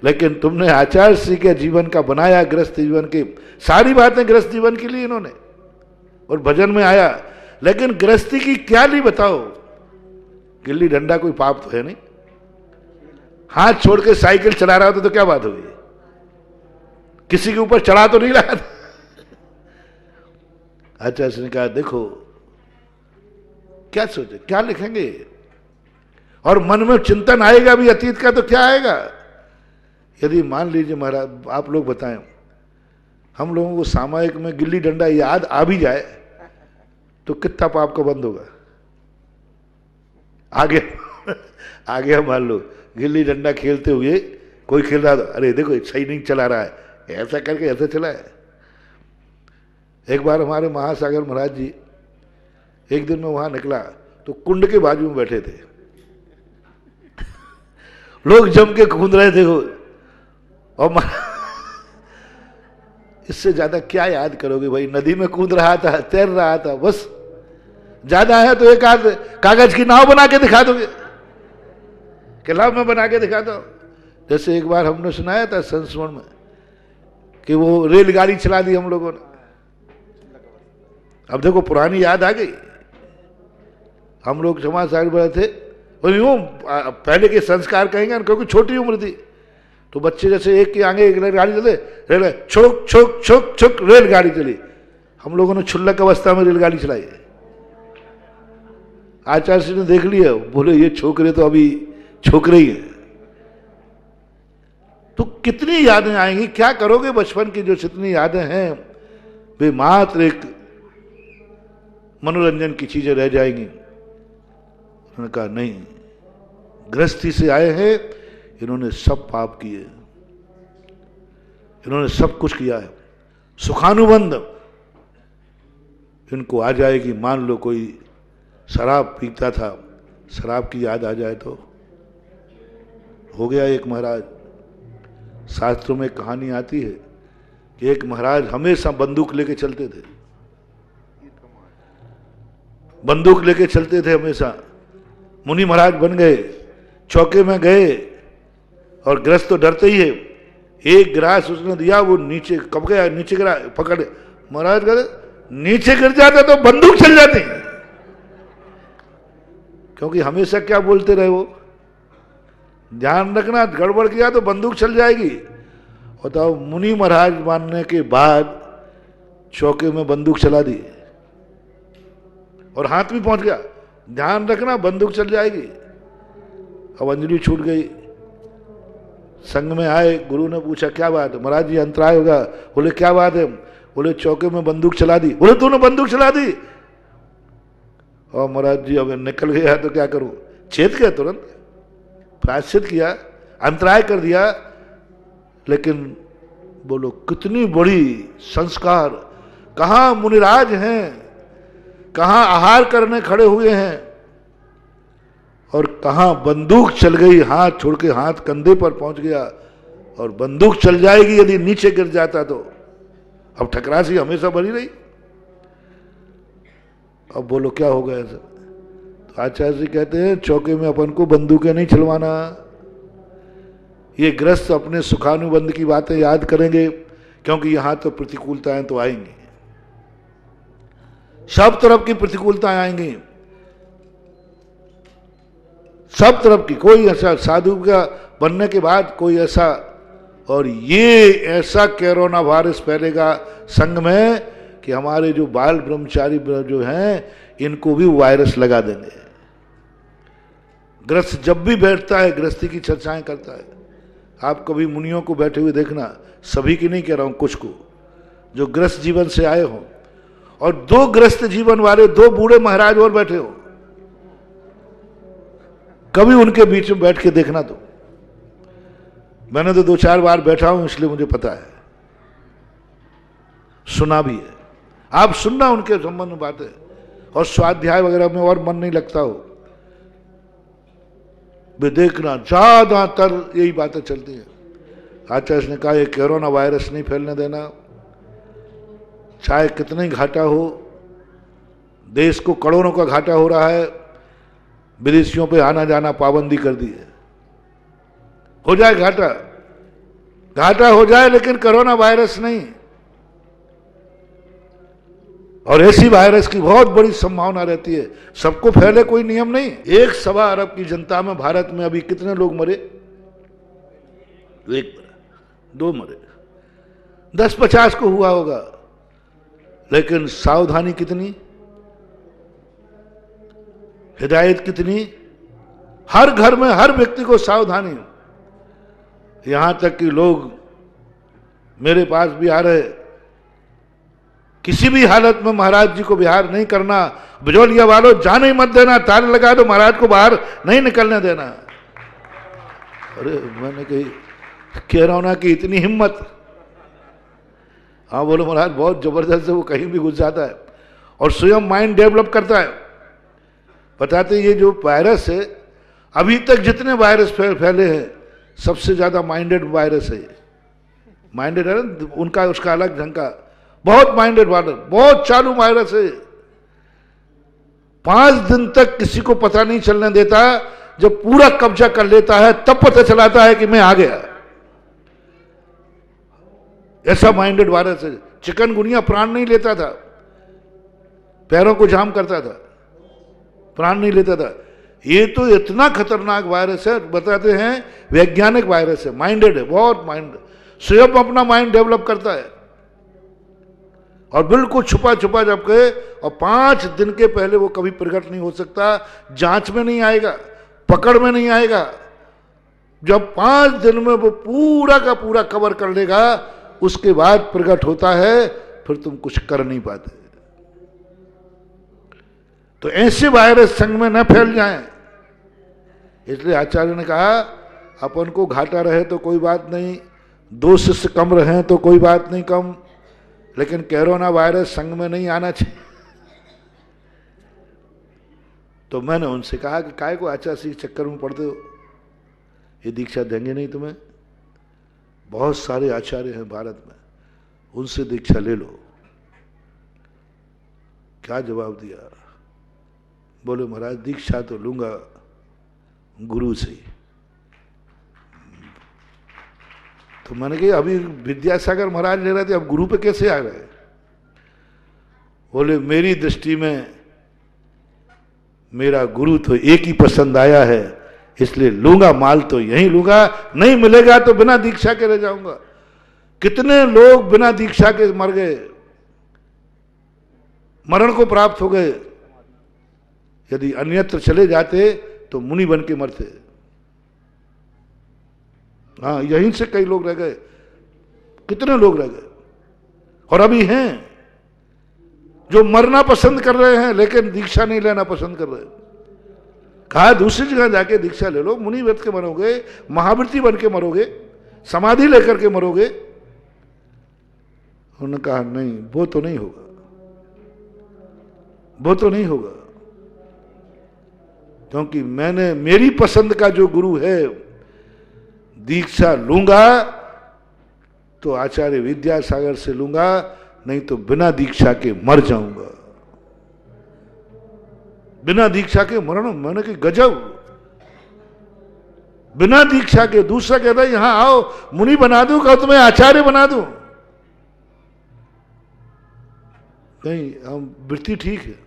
लेकिन तुमने आचार्य श्री के जीवन का बनाया, गृहस्थ जीवन की सारी बातें गृहस्थ जीवन के लिए इन्होंने, और भजन में आया। लेकिन गृहस्थी की क्या ली बताओ? गिल्ली डंडा कोई पाप तो है नहीं। हाथ छोड़ के साइकिल चला रहा था तो क्या बात होगी? किसी के ऊपर चढ़ा तो नहीं रहा था। आचार्य ने कहा देखो क्या सोचे, क्या लिखेंगे? और मन में चिंतन आएगा भी अतीत का तो क्या आएगा? यदि मान लीजिए महाराज आप लोग बताएं, हम लोगों को सामायिक में गिल्ली डंडा याद आ भी जाए तो कितना पाप का बंद होगा? आगे मान लो गिल्ली डंडा खेलते हुए कोई खेल रहा था, अरे देखो सही नहीं चला रहा है, ऐसा करके ऐसा चला है। एक बार हमारे महासागर महाराज जी, एक दिन मैं वहां निकला तो कुंड के बाजू में बैठे थे, लोग जम के कूद रहे थे और इससे ज्यादा क्या याद करोगे भाई। नदी में कूद रहा था, तैर रहा था, बस ज्यादा है तो एक आध कागज की नाव बना के दिखा दोगे कि लाभ मैं बना के दिखाता हूं। जैसे एक बार हमने सुनाया था संस्मरण में कि वो रेलगाड़ी चला दी हम लोगों ने। अब देखो पुरानी याद आ गई। हम लोग समाज साइड बड़े थे और यूं पहले के संस्कार कहेंगे, क्योंकि छोटी उम्र थी तो बच्चे जैसे एक के आगे एक रेलगाड़ी चलते, रेल छुक छुक छुक छुक रेलगाड़ी चली। हम लोगों ने क्षुल्लक अवस्था में रेलगाड़ी चलाई। आचार्य जी ने देख लिया, बोले ये छोकरे तो अभी छोकरे ही है। तो कितनी यादें आएंगी, क्या करोगे बचपन की जो जितनी यादें हैं वे मात्र एक मनोरंजन की चीजें रह जाएंगी। उन्होंने कहा नहीं, गृहस्थी से आए हैं, इन्होंने सब पाप किए, इन्होंने सब कुछ किया है, सुखानुबंध इनको आ जाएगी। मान लो कोई शराब पीता था, शराब की याद आ जाए तो हो गया। एक महाराज, शास्त्रों में कहानी आती है कि एक महाराज हमेशा बंदूक लेके चलते थे, बंदूक लेके चलते थे हमेशा। मुनि महाराज बन गए, चौके में गए और ग्रस्त तो डरते ही है। एक गिलास उसने दिया, वो नीचे कब गया, नीचे गिरा, पकड़ महाराज कहते नीचे गिर जाता तो बंदूक चल जाती, क्योंकि हमेशा क्या बोलते रहे वो, ध्यान रखना गड़बड़ किया तो बंदूक चल जाएगी। बताओ, मुनि महाराज मानने के बाद चौके में बंदूक चला दी और हाथ भी पहुंच गया, ध्यान रखना बंदूक चल जाएगी। अब अंजलि छूट गई। संग में आए, गुरु ने पूछा क्या बात है। महाराज जी अंतराय होगा। बोले क्या बात है। बोले चौके में बंदूक चला दी। बोले तूने बंदूक चला दी। और महाराज जी अब निकल गया तो क्या करूं, चेत गया, तुरंत प्रायश्चित किया, अंतराय कर दिया। लेकिन बोलो कितनी बड़ी संस्कार, कहां मुनिराज हैं, कहां आहार करने खड़े हुए हैं और कहां बंदूक चल गई, हाथ छोड़ के हाथ कंधे पर पहुंच गया और बंदूक चल जाएगी यदि नीचे गिर जाता तो। अब ठकरासी हमेशा बनी रही। अब बोलो क्या होगा ऐसा। तो आचार्य जी कहते हैं चौके में अपन को बंदूकें नहीं चलवाना। ये ग्रस्त अपने सुखानुबंध की बातें याद करेंगे, क्योंकि यहां तो प्रतिकूलताएं तो आएंगी, सब तरफ की प्रतिकूलताएं आएंगी, सब तरफ की। कोई ऐसा साधु का बनने के बाद कोई ऐसा, और ये ऐसा कोरोना वायरस फैलेगा संघ में कि हमारे जो बाल ब्रह्मचारी जो हैं इनको भी वायरस लगा देंगे। ग्रस्त जब भी बैठता है गृहस्थी की चर्चाएं करता है। आप कभी मुनियों को बैठे हुए देखना, सभी की नहीं कह रहा हूं, कुछ को जो ग्रस्त जीवन से आए हो, और दो ग्रस्त जीवन वाले दो बूढ़े महाराज और बैठे हो, कभी उनके बीच में बैठ के देखना। तो मैंने तो 2-4 बार बैठा हूं, इसलिए मुझे पता है, सुना भी है। आप सुनना उनके संबंध में बातें, और स्वाध्याय वगैरह में और मन नहीं लगता हो, वे देखना ज्यादातर यही बातें चलती हैं। आचार्य ने कहा ये कोरोना वायरस नहीं फैलने देना, चाहे कितना ही घाटा हो, देश को करोड़ों का घाटा हो रहा है, विदेशियों पे आना जाना पाबंदी कर दी है। हो जाए घाटा, घाटा हो जाए, लेकिन कोरोना वायरस नहीं। और ऐसी वायरस की बहुत बड़ी संभावना रहती है, सबको फैले कोई नियम नहीं। 1.25 अरब की जनता में भारत में अभी कितने लोग मरे? 1 मरे, 2 मरे, 10-50 को हुआ होगा, लेकिन सावधानी कितनी, हिदायत कितनी, हर घर में हर व्यक्ति को सावधानी। यहां तक कि लोग मेरे पास भी आ रहे, किसी भी हालत में महाराज जी को बिहार नहीं करना, बिजौलिया वालों जाने ही मत देना, ताले लगा दो, महाराज को बाहर नहीं निकलने देना। अरे मैंने कही कैरोना की इतनी हिम्मत। हाँ बोलो महाराज, बहुत जबरदस्त है, वो कहीं भी घुस जाता है और स्वयं माइंड डेवलप करता है। बताते ये जो वायरस है, अभी तक जितने वायरस फैले हैं सबसे ज्यादा माइंडेड वायरस है। माइंडेड है ना, उनका उसका अलग ढंग का, बहुत माइंडेड वायरस, बहुत चालू वायरस है। 5 दिन तक किसी को पता नहीं चलने देता, जब पूरा कब्जा कर लेता है तब पता चलाता है कि मैं आ गया। ऐसा माइंडेड वायरस है। चिकनगुनिया प्राण नहीं लेता था, पैरों को जाम करता था, प्राण नहीं लेता था। ये तो इतना खतरनाक वायरस है, बताते हैं वैज्ञानिक वायरस है, माइंडेड है, बहुत माइंड, स्वयं अपना माइंड डेवलप करता है और बिल्कुल छुपा छुपा जबकि, और 5 दिन के पहले वो कभी प्रकट नहीं हो सकता, जांच में नहीं आएगा, पकड़ में नहीं आएगा। जब 5 दिन में वो पूरा का पूरा कवर कर लेगा, उसके बाद प्रकट होता है, फिर तुम कुछ कर नहीं पाते। तो ऐसे वायरस संग में न फैल जाएं, इसलिए आचार्य ने कहा अपन को घाटा रहे तो कोई बात नहीं, 2 शिष्य कम रहे तो कोई बात नहीं कम, लेकिन कोरोना वायरस संग में नहीं आना चाहिए। तो मैंने उनसे कहा कि काय को आचार्य के चक्कर में पड़ते हो, ये दीक्षा देंगे नहीं तुम्हें, बहुत सारे आचार्य हैं भारत में, उनसे दीक्षा ले लो। क्या जवाब दिया? बोले महाराज दीक्षा तो लूंगा गुरु से। तो मैंने कहा अभी विद्यासागर महाराज ले रहे थे, अब गुरु पे कैसे आ गए? बोले मेरी दृष्टि में मेरा गुरु तो एक ही पसंद आया है, इसलिए लूंगा माल तो यहीं लूंगा, नहीं मिलेगा तो बिना दीक्षा के रह जाऊंगा। कितने लोग बिना दीक्षा के मर गए, मरण को प्राप्त हो गए। यदि अन्यत्र चले जाते तो मुनि बन के मरते। हाँ, यहीं से कई लोग रह गए, कितने लोग रह गए। और अभी हैं जो मरना पसंद कर रहे हैं लेकिन दीक्षा नहीं लेना पसंद कर रहे। कहा दूसरी जगह जाके दीक्षा ले लो, मुनि व्रत के मरोगे, महावृत्ति बन के मरोगे, समाधि लेकर के मरोगे। उन्होंने कहा नहीं, वो तो नहीं होगा, वो तो नहीं होगा, क्योंकि मैंने मेरी पसंद का जो गुरु है, दीक्षा लूंगा तो आचार्य विद्यासागर से लूंगा, नहीं तो बिना दीक्षा के मर जाऊंगा। बिना दीक्षा के मरण, मैंने कि गजब, बिना दीक्षा के। दूसरा कहता है यहां आओ मुनि बना दूं, कहा तुम्हें आचार्य बना दूं। नहीं, हम वृत्ति ठीक है,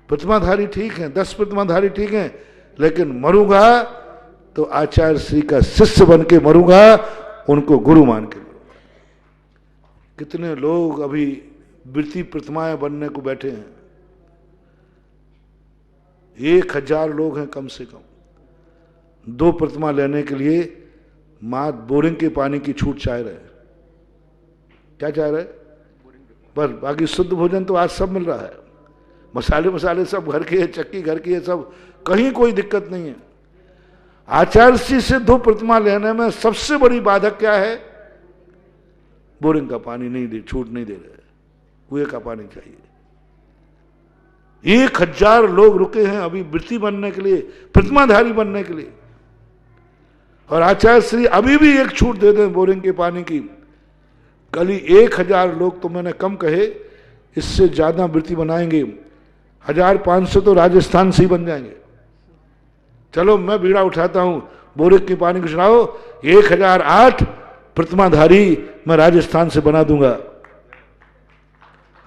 प्रतिमाधारी ठीक है, 10 प्रतिमाधारी ठीक है, लेकिन मरूंगा तो आचार्य श्री का शिष्य बन के मरूंगा, उनको गुरु मान के मरूंगा। कितने लोग अभी वृत्ति प्रतिमाएं बनने को बैठे हैं, 1000 लोग हैं कम से कम। 2 प्रतिमा लेने के लिए मां बोरिंग के पानी की छूट चाह रहे हैं। क्या चाह रहे? पर बाकी शुद्ध भोजन तो आज सब मिल रहा है, मसाले सब घर के, चक्की घर की है, सब, कहीं कोई दिक्कत नहीं है। आचार्य श्री से 2 प्रतिमा लेने में सबसे बड़ी बाधक क्या है? बोरिंग का पानी नहीं दे, छूट नहीं दे रहे, कुएं का पानी चाहिए। 1000 लोग रुके हैं अभी वृत्ति बनने के लिए, प्रतिमाधारी बनने के लिए, और आचार्य श्री अभी भी एक छूट दे दें बोरिंग के पानी की, कल ही 1000 लोग तो मैंने कम कहे, इससे ज्यादा वृत्ति बनाएंगे। 1500 तो राजस्थान से ही बन जाएंगे। चलो मैं बीड़ा उठाता हूं, बोरिंग के पानी को चलाओ, 1008 प्रतिमाधारी मैं राजस्थान से बना दूंगा।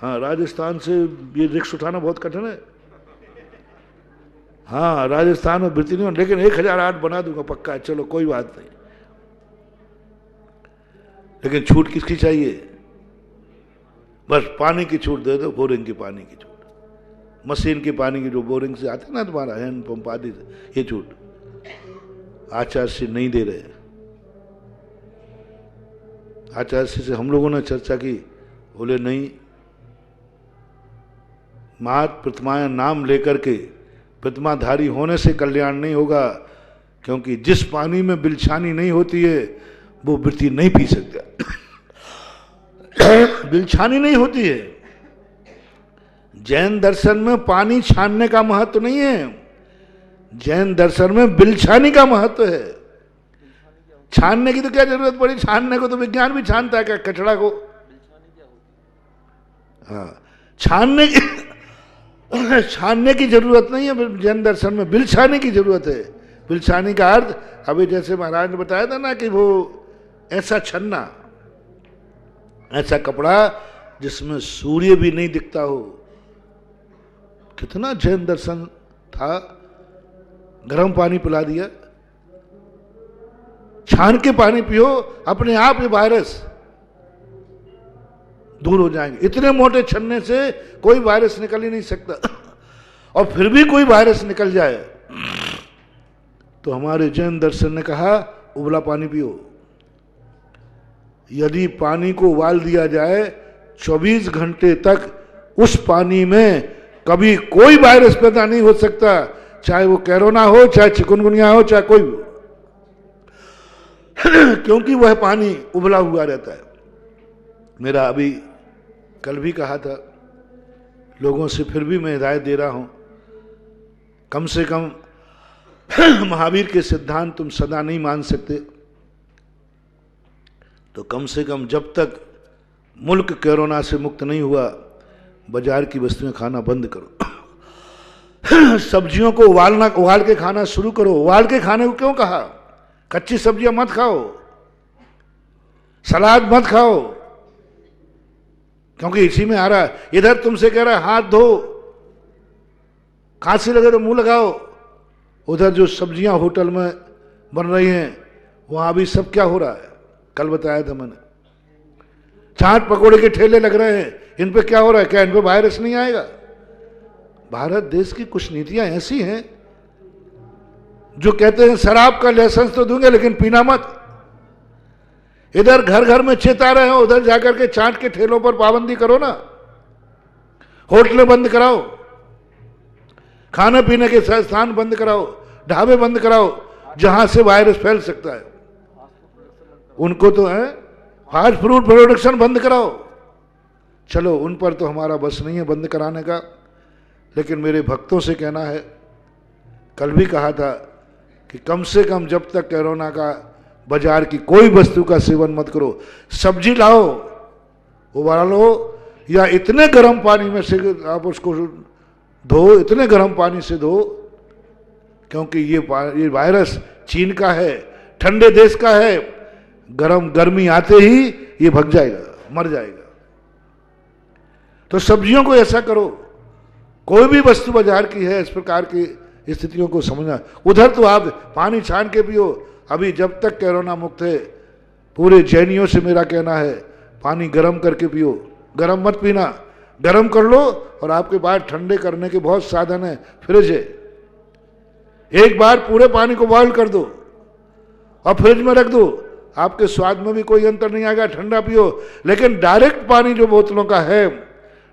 हाँ, राजस्थान से ये रिक्स उठाना बहुत कठिन है। हाँ, राजस्थान में वृत्ति नहीं, लेकिन 1008 बना दूंगा पक्का। चलो कोई बात नहीं, लेकिन छूट किसकी चाहिए? बस पानी की छूट दे दो, बोरिंग की पानी की छूट, मशीन के पानी की जो बोरिंग से आते ना तुम्हारा हैंड पंप आदि से, ये छूट आचार्य से नहीं दे रहे। आचार्य से हम लोगों ने चर्चा की, बोले नहीं, मात प्रतिमाएं नाम लेकर के प्रतिमाधारी होने से कल्याण नहीं होगा, क्योंकि जिस पानी में बिलछानी नहीं होती है वो वृत्ति नहीं पी सकता। बिलछानी नहीं होती है। जैन दर्शन में पानी छानने का महत्व नहीं है, जैन दर्शन में बिलछानी का महत्व है। छानने की तो क्या जरूरत पड़ी, छानने को तो विज्ञान भी छानता है क्या कचड़ा को। हाँ, छानने की जरूरत नहीं है जैन दर्शन में, बिलछाने की जरूरत है। बिलछानी का अर्थ अभी जैसे महाराज ने बताया था ना कि वो ऐसा छन्ना, ऐसा कपड़ा जिसमें सूर्य भी नहीं दिखता हो। कितना जैन दर्शन था। गर्म पानी पिला दिया, छान के पानी पियो, अपने आप ये वायरस दूर हो जाएंगे। इतने मोटे छन्ने से कोई वायरस निकल ही नहीं सकता। और फिर भी कोई वायरस निकल जाए तो हमारे जैन दर्शन ने कहा उबला पानी पियो। यदि पानी को उबाल दिया जाए 24 घंटे तक उस पानी में कभी कोई वायरस पैदा नहीं हो सकता, चाहे वो कोरोना हो, चाहे चिकनगुनिया हो, चाहे कोई हो, क्योंकि वह पानी उबला हुआ रहता है। मेरा अभी कल भी कहा था लोगों से, फिर भी मैं हिदायत दे रहा हूं, कम से कम महावीर के सिद्धांत तुम सदा नहीं मान सकते तो कम से कम जब तक मुल्क कोरोना से मुक्त नहीं हुआ बाजार की वस्तुएं खाना बंद करो। सब्जियों को उबाल के खाना शुरू करो। उबाल के खाने को क्यों कहा? कच्ची सब्जियां मत खाओ, सलाद मत खाओ, क्योंकि इसी में आ रहा है। इधर तुमसे कह रहा है हाथ धो, खांसी लगे तो मुंह लगाओ, उधर जो सब्जियां होटल में बन रही हैं वहां भी सब क्या हो रहा है, कल बताया था मैंने। चाट पकोड़े के ठेले लग रहे हैं, इन पे क्या हो रहा है? क्या इन पे वायरस नहीं आएगा? भारत देश की कुछ नीतियां ऐसी हैं जो कहते हैं शराब का लाइसेंस तो दूंगे लेकिन पीना मत। इधर घर घर में चेता रहे हो, उधर जाकर के चाट के ठेलों पर पाबंदी करो ना, होटलें बंद कराओ, खाने पीने के स्थान बंद कराओ, ढाबे बंद कराओ जहां से वायरस फैल सकता है। उनको तो है फास्ट फूड प्रोडक्शन बंद कराओ। चलो उन पर तो हमारा बस नहीं है बंद कराने का, लेकिन मेरे भक्तों से कहना है, कल भी कहा था कि कम से कम जब तक कोरोना का बाजार की कोई वस्तु का सेवन मत करो। सब्जी लाओ, उबालो, या इतने गर्म पानी में से आप उसको धो, इतने गर्म पानी से धो, क्योंकि ये वायरस चीन का है, ठंडे देश का है, गर्मी आते ही ये भग जाएगा, मर जाएगा। तो सब्जियों को ऐसा करो, कोई भी वस्तु बाजार की है, इस प्रकार की स्थितियों को समझना। उधर तो आप पानी छान के पियो। अभी जब तक कोरोना मुक्त है, पूरे जैनियों से मेरा कहना है पानी गर्म करके पियो, गर्म मत पीना, गर्म कर लो। और आपके पास ठंडे करने के बहुत साधन है, फ्रिज है, एक बार पूरे पानी को बॉयल कर दो और फ्रिज में रख दो, आपके स्वाद में भी कोई अंतर नहीं आएगा, ठंडा पियो। लेकिन डायरेक्ट पानी जो बोतलों का है,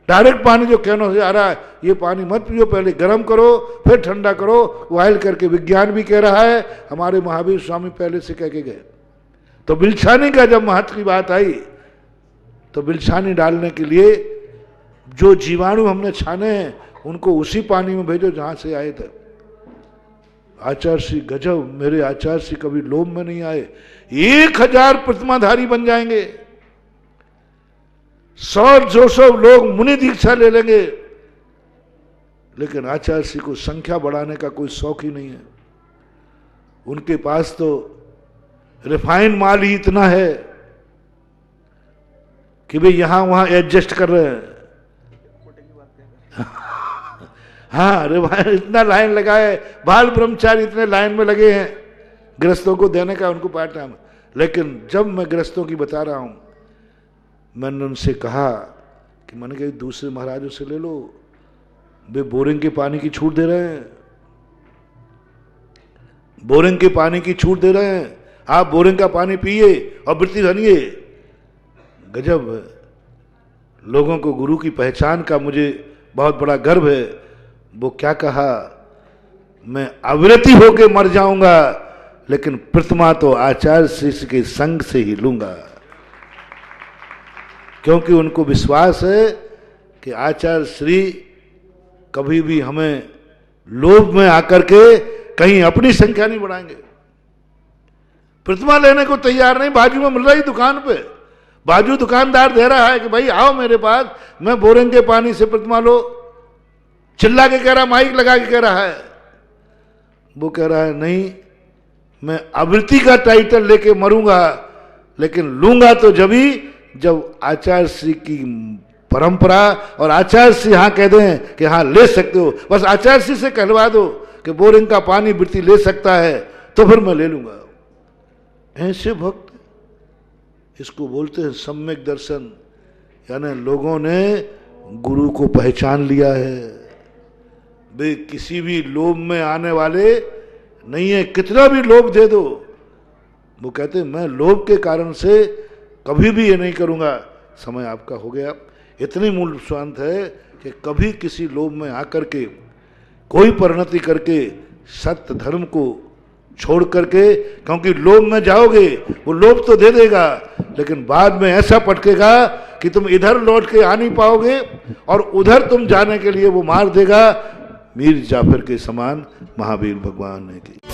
डायरेक्ट पानी जो कैनों से आ रहा है, ये पानी मत पियो, पहले गर्म करो फिर ठंडा करो, बॉयल करके। विज्ञान भी कह रहा है, हमारे महावीर स्वामी पहले से कह के गए। तो बिलछानी का जब महत्व की बात आई तो बिलछानी डालने के लिए जो जीवाणु हमने छाने हैं उनको उसी पानी में भेजो जहां से आए थे। आचार्य श्री गजब, मेरे आचार्य श्री कभी लोभ में नहीं आए। 1000 प्रतिमाधारी बन जाएंगे, 100-200 लोग मुनि दीक्षा ले लेंगे, लेकिन आचार्य श्री को संख्या बढ़ाने का कोई शौक ही नहीं है। उनके पास तो रिफाइंड माल ही इतना है कि भाई यहां वहां एडजस्ट कर रहे हैं। हाँ, रिफाइंड इतना लाइन लगाए, बाल ब्रह्मचारी इतने लाइन में लगे हैं गृहस्थों को देने का, उनको पार्ट टाइम। लेकिन जब मैं गृहस्थों की बता रहा हूं, मैंने उनसे कहा कि मैंने कहा दूसरे महाराजों से ले लो, वे बोरिंग के पानी की छूट दे रहे हैं, बोरिंग के पानी की छूट दे रहे हैं, आप बोरिंग का पानी पिए और वृत्ति बनिए। गजब, लोगों को गुरु की पहचान का मुझे बहुत बड़ा गर्व है। वो क्या कहा, मैं अवृत्ति होके मर जाऊंगा लेकिन प्रतिमा तो आचार्य श्री के संग से ही लूंगा, क्योंकि उनको विश्वास है कि आचार्य श्री कभी भी हमें लोभ में आकर के कहीं अपनी संख्या नहीं बढ़ाएंगे। प्रतिमा लेने को तैयार नहीं, बाजू में मिल रही दुकान पे, बाजू दुकानदार दे रहा है कि भाई आओ मेरे पास, मैं बोरिंग के पानी से प्रतिमा लो, चिल्ला के कह रहा, माइक लगा के कह रहा है। वो कह रहा है नहीं, मैं आवृत्ति का टाइटल लेके मरूंगा, लेकिन लूंगा तो जब आचार्य श्री की परंपरा और आचार्य श्री हाँ कह दें कि हाँ ले सकते हो, बस आचार्य श्री से कहलवा दो कि बोरिंग का पानी वृत्ति ले सकता है, तो फिर मैं ले लूंगा। ऐसे भक्त, इसको बोलते हैं सम्यक दर्शन, यानी लोगों ने गुरु को पहचान लिया है। वे किसी भी लोभ में आने वाले नहीं है, कितना भी लोभ दे दो, वो कहते हैं मैं लोभ के कारण से कभी भी ये नहीं करूंगा। समय आपका हो गया। इतनी मूल शांत है कि कभी किसी लोभ में आकर के कोई परिणति करके सत्य धर्म को छोड़ करके, क्योंकि लोभ में जाओगे वो लोभ तो दे देगा, लेकिन बाद में ऐसा पटकेगा कि तुम इधर लौट के आ नहीं पाओगे और उधर तुम जाने के लिए वो मार देगा। मीर जाफर के समान महावीर भगवान ने की।